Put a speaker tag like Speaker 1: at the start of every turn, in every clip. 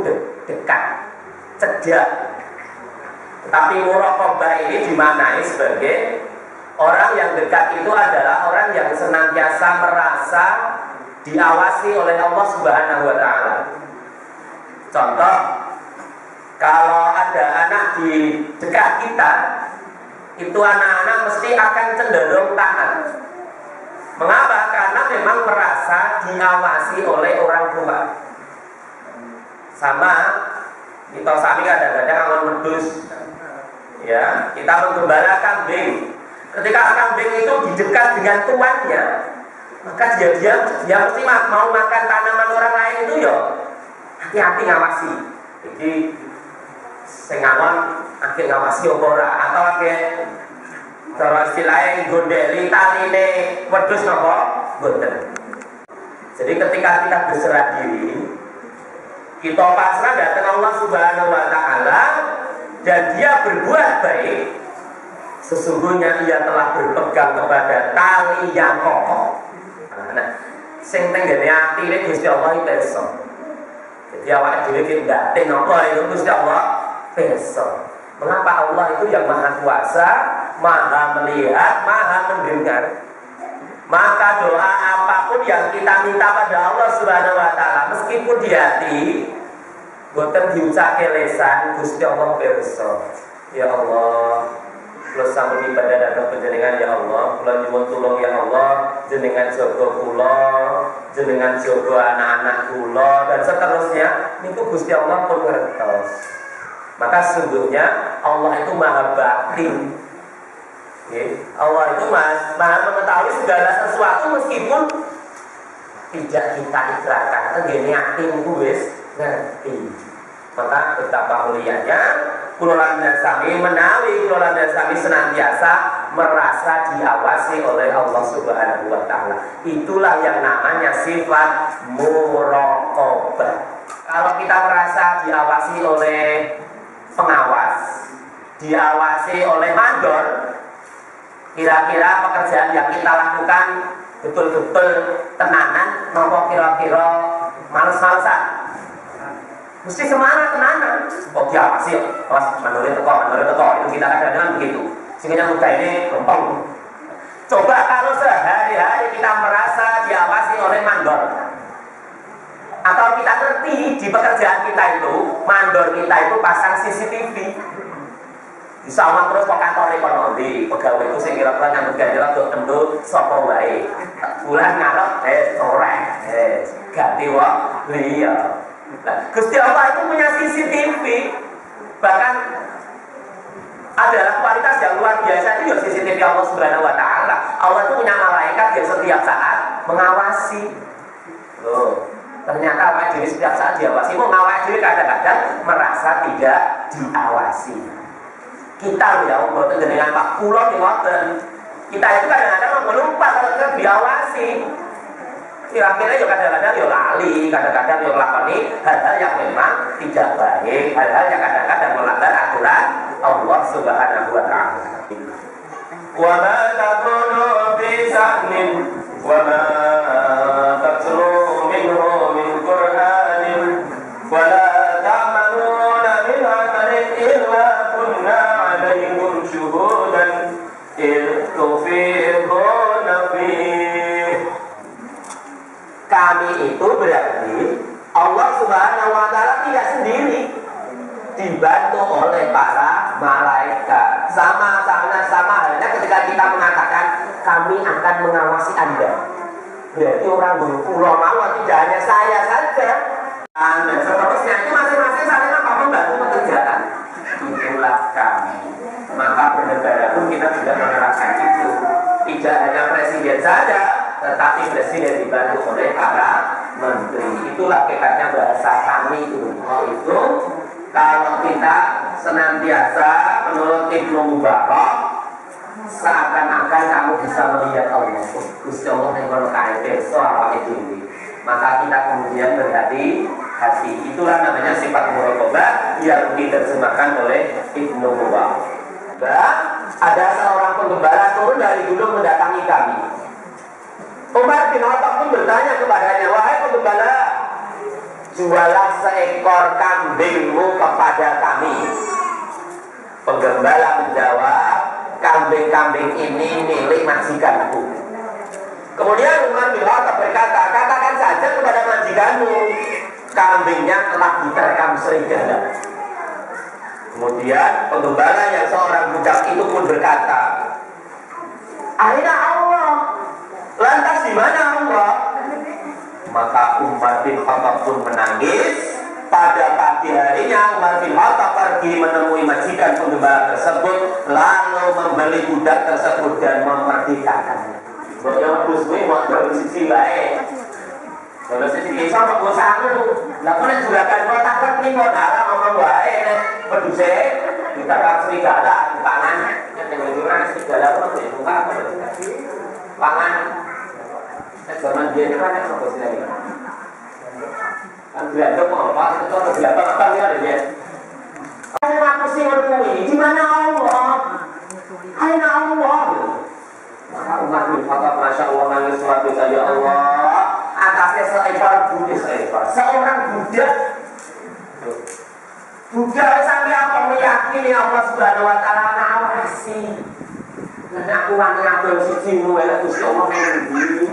Speaker 1: dekat, cedek. Tapi muraqabah ini dimaknai sebagai orang yang dekat itu adalah orang yang senantiasa merasa diawasi oleh Allah Subhanahu wa Ta'ala. Contoh, kalau ada anak di dekat kita, itu anak-anak mesti akan cenderung taat. Mengapa? Karena memang merasa diawasi oleh orang tua. Sama, kita sami kadang-kadang akan medus. Ya, kita menggembala kambing. Ketika kambing itu di dekat dengan tuannya, maka dia mesti mau makan tanaman orang lain itu ya hati-hati ngawasi. Jadi sing ngawon akeh ngawasi apa ora atau akeh cara istilahnya gondeli taline wedhus napa mboten. Jadi ketika kita berserah diri, kita pasrah datang Allah Subhanahu wa Ta'ala dan dia berbuat baik, sesungguhnya ia telah berpegang kepada tali yang kokoh. Nah, sing tenggene atine Gusti Allah iki pirsa. Jadi awake dhewe iki ndaten napa itu Gusti Allah pirsa. Mengapa Allah itu yang maha kuasa, maha melihat, maha mendengar. Maka doa apapun yang kita minta pada Allah Subhanahu wa Ta'ala, meskipun di hati boten diucapke lisan, Gusti Allah pirsa. Ya Allah, kula sampun ibadah dhateng panjenengan ya Allah, kula nyuwun tulung ya Allah, jenengan jaga kula, jenengan jaga anak-anak kula dan seterusnya. Niku Gusti Allah pun ngertos. Maka sesungguhnya Allah itu maha batin. Allah itu maha mengetahui segala sesuatu meskipun tidak kita ikrarkan. Tenggene atimu wis ngerti. Maka betapa mulianya kula lan sami menawi kula lan sami senantiasa merasa diawasi oleh Allah Subhanahu wa Ta'ala. Itulah yang namanya sifat muraqabah. Kalau kita merasa diawasi oleh pengawas, diawasi oleh mandor, kira-kira pekerjaan yang kita lakukan betul-betul tenanan, nopo kira-kira males-malesan. Mesti semangat tenanan. Kok diawasi? Pas mandornya teko, itu kita kadang-kadang begitu. Sehingga muda ini gampang. Coba kalau sehari-hari kita merasa diawasi oleh mandor, atau kita ngerti di pekerjaan kita itu mandor kita itu pasang CCTV. Bisa omong terus kok kantore kono ndi, pegawai itu sing kira-kira nyambut gawe untuk endut sapa wae. Bulan ngarep sore. Ganti wong liya. Nah, Gusti Allah itu punya CCTV. Bahkan adalah kualitas yang luar biasa itu ya CCTV Allah Subhanahu wa Ta'ala. Allah itu punya malaikat yang setiap saat mengawasi. Loh, ternyata apa diri setiap saat diawasi. Mau ngawasi diri kadang-kadang merasa tidak diawasi. Kita ya mboten dengan Pak Kula di ngoten. Kita itu kadang-kadang lupa kalau kita diawasi. Ya akhirnya ya kadang-kadang ya lali, kadang-kadang ya nglakoni hal-hal yang memang tidak baik, hal-hal yang kadang-kadang melanggar aturan Allah Subhanahu wa Ta'ala. Wa ma takunu fi sa'nin wa ma tatlu minhu min Qur'anin wa la ta'maluna min 'amalin illa kunna 'alaykum syuhudan id tufiduna fihi. Kami itu berarti Allah Subhanahu wa Ta'ala tidak sendiri, dibantu oleh para malaikat. Sama halnya ketika kita mengatakan kami akan mengawasi Anda. Berarti orang berpulau mawar tidak hanya saya saja. Dan seterusnya itu masing-masing saling membantu pekerjaan. Itulah kami. Maka bernegara pun kita juga menerapkan itu. Tidak hanya presiden saja, tetapi presiden dibantu oleh para menteri. Itulah kekatnya bahasa kami itu. Kalau kita senantiasa menurut Ibnu Mubarak, seakan-akan kamu bisa melihat Allah. Gusti Allah yang berkait soal itu. Maka kita kemudian berhati-hati. Itulah namanya sifat muraqabah yang diterjemahkan oleh Ibnu Mubarak. Ada seorang penggembala turun dari gunung mendatangi kami. Umar bin Khattab pun bertanya kepadanya, wahai penggembala, jualah seekor kambingmu kepada kami. Penggembala menjawab, kambing-kambing ini milik majikanku. Kemudian Umar bin Khattab berkata, katakan saja kepada majikanmu, kambingnya telah diterkam serigala. Kemudian penggembala yang seorang budak itu pun berkata, aina Allah? Lantas di mana Allah? Maka Umar bin Khattab pun menangis. Pada pagi harinya Umar bin Khattab pergi menemui majikan penggembala tersebut, lalu membeli budak tersebut dan memerdekakannya. Yang busui mau bersisi baik. Kalau sisi sama bosan itu, lakukan juragan kau takut nih kau darah ngomong baik. Peduse kita kan serigala pangan, yang dengan serigala itu masih buka pangan. Zaman dia itu kan yang apa sih lagi? Kan belajar apa? Itu ada belajar apa nih ada dia? Kamu aku sih ngomong di mana Allah? Aina Allah? Maka Umar bin Khattab masya Allah nangis suatu saja Allah. Atasnya seorang budak. Budak sampai apa meyakini Allah Subhanahu Wa Taala ngawasi. Karena aku ngambil sijimu ya Gusti Allah menghubungi.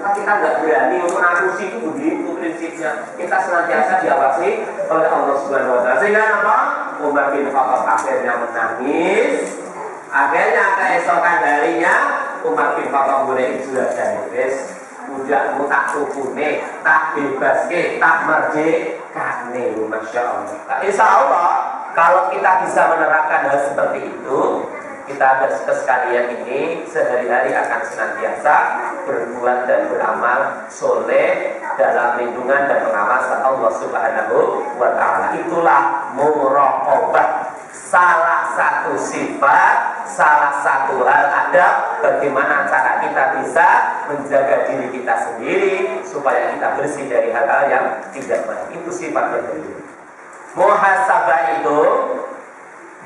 Speaker 1: Maka kita nggak berani untuk ngakusi itu begitu prinsipnya. Kita senantiasa diawasi oleh Allah Subhanahu Wa Taala. Sehingga apa? Umar bin Khattab akhirnya menangis. Akhirnya keesokan harinya Umar bin Khattab mulai ijazah wis budakmu tak tukune, tak bebaske, tak merdekane. Masya Allah. Insya Allah kalau kita bisa menerapkan hal seperti itu, kita sekalian ini sehari-hari akan senantiasa berbuat dan beramal soleh dalam lindungan dan pengawasan Allah Subhanahu Wa Taala. Itulah muraqabah. Salah satu sifat, salah satu hal ada bagaimana cara kita bisa menjaga diri kita sendiri supaya kita bersih dari hal-hal yang tidak baik. Itu sifat yang kedua. Muhasabah itu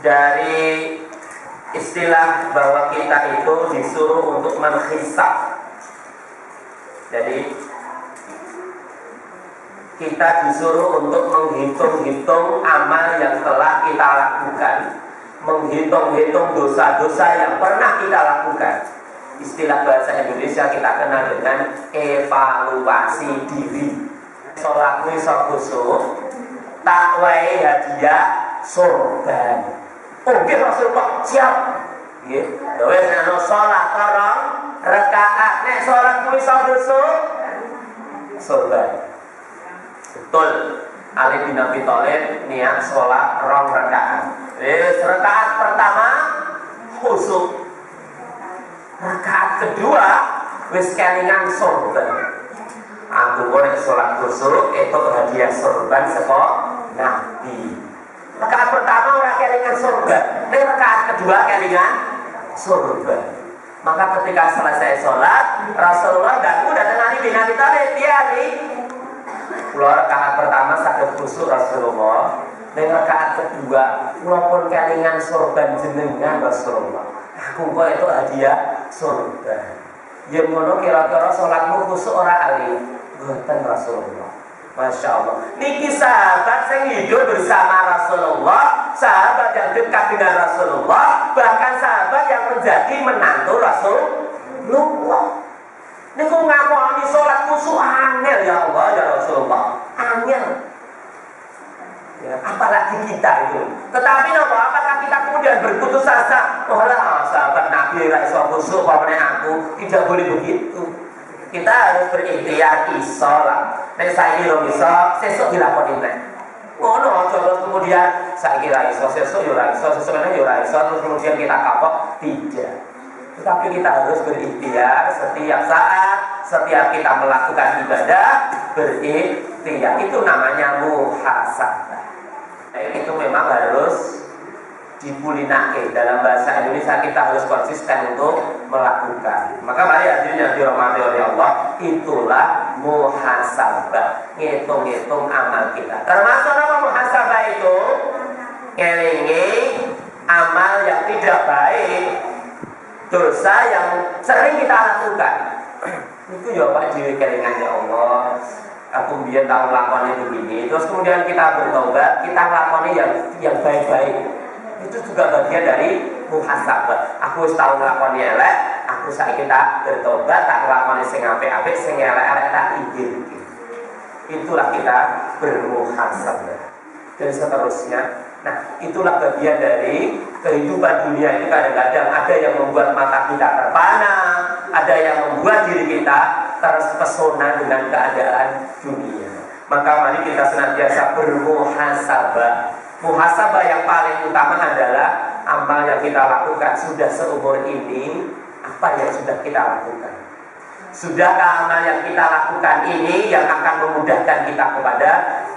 Speaker 1: dari istilah bahwa kita itu disuruh untuk menghisab. Jadi kita disuruh untuk menghitung-hitung amal yang telah kita lakukan, menghitung-hitung dosa-dosa yang pernah kita lakukan. Istilah bahasa Indonesia kita kenal dengan evaluasi diri. Sholatmu khusyuk, takwai hadiah sorban. Oke Rasulullah siap. Nggih. Wis ana sholat orang rakaat nek sholatmu khusyuk sorban. Betul, Ali bin Abi Thalib niat sholat rong rakaat. Rakaat pertama khusyuk. Rakaat kedua wis kelingan sorban. Aku boleh sholat khusyuk itu hadiah sorban saka Nabi. Rakaat pertama ora kelingan sorban. Rakaat kedua kelingan sorban. Maka ketika selesai sholat, Rasulullah datang Ali bin Abi Thalib, dia Ali. Keluar rakaat pertama saged khusyuk Rasulullah. Ning rakaat kedua kula pun kelingan sorban jenengan Rasulullah. Aku kok itu hadiah sorban. Ya ngono kira-kira salatmu khusyuk ora Ali? Mboten Rasulullah. Masya Allah. Niki sahabat yang hidup bersama Rasulullah, sahabat yang dekat dengan Rasulullah, bahkan sahabat yang menjadi menantu Rasulullah. Niku ngakoni sholat khusyuk angel ya Allah ya Rasulullah, angel. Ya, apalagi kita itu. Tetapi apakah kita kemudian berputus asa? Oh lah, sahabat Nabi ra iso khusyuk pamane aku, tidak boleh begitu. Kita harus berikhtiar isolah. Nek saiki ora bisa, sesuk dilakoni nek. Ngono terus kemudian saiki ra iso, sesuk yo ra iso, sesuk meneh yo ra iso, terus kemudian kita kapok, tidak. Tetapi kita harus berikhtiar setiap saat, setiap kita melakukan ibadah, berikhtiar. Itu namanya muhasabah. Itu memang harus dipulinake. Dalam bahasa Indonesia kita harus konsisten untuk melakukan. Maka mari hadirin yang dirahmati oleh Allah, itulah muhasabah. Ngitung-ngitung amal kita. Termasuk apa muhasabah itu? Ngelingi amal yang tidak baik, dosa yang sering kita lakukan. Itu ya Pak dhewe kelingan ya Allah. aku biar tahu lakoni begini, terus kemudian kita bertobat, kita lakoni yang baik-baik, itu juga bagian dari muhasabah. Aku tahu lakoni elek, aku saiki tak bertobat, tak lakoni sing apik-apik, sing elek-elek tak izin. Itulah kita bermuhasabah dan seterusnya. Nah, itulah bagian dari kehidupan dunia. Itu kadang-kadang ada yang membuat mata kita terpana, ada yang membuat diri kita terpesona dengan keadaan dunia. Maka mari kita senantiasa bermuhasabah. Muhasabah yang paling utama adalah amal yang kita lakukan sudah seumur ini, apa yang sudah kita lakukan. Sudahkah amal yang kita lakukan ini yang akan memudahkan kita kepada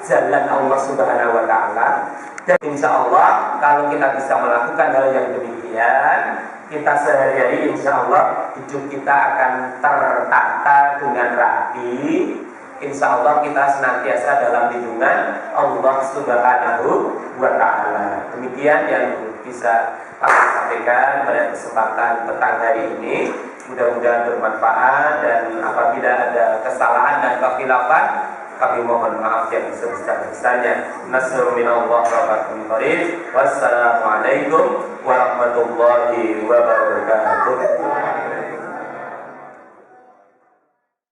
Speaker 1: jalan Allah Subhanahu wa Ta'ala? Dan insya Allah kalau kita bisa melakukan hal yang demikian, kita sehari-hari insya Allah hidup kita akan tertata dengan rapi. Insya Allah kita senantiasa dalam lindungan Allah Subhanahu wa Ta'ala. Demikian yang bisa kami sampaikan pada kesempatan petang hari ini. Mudah-mudahan bermanfaat, dan apabila ada kesalahan dan kekhilafan, kami mohon maaf yang sebesar-besarnya. Nasrul minallah wa barakatuh. Wassalamualaikum warahmatullahi wabarakatuh.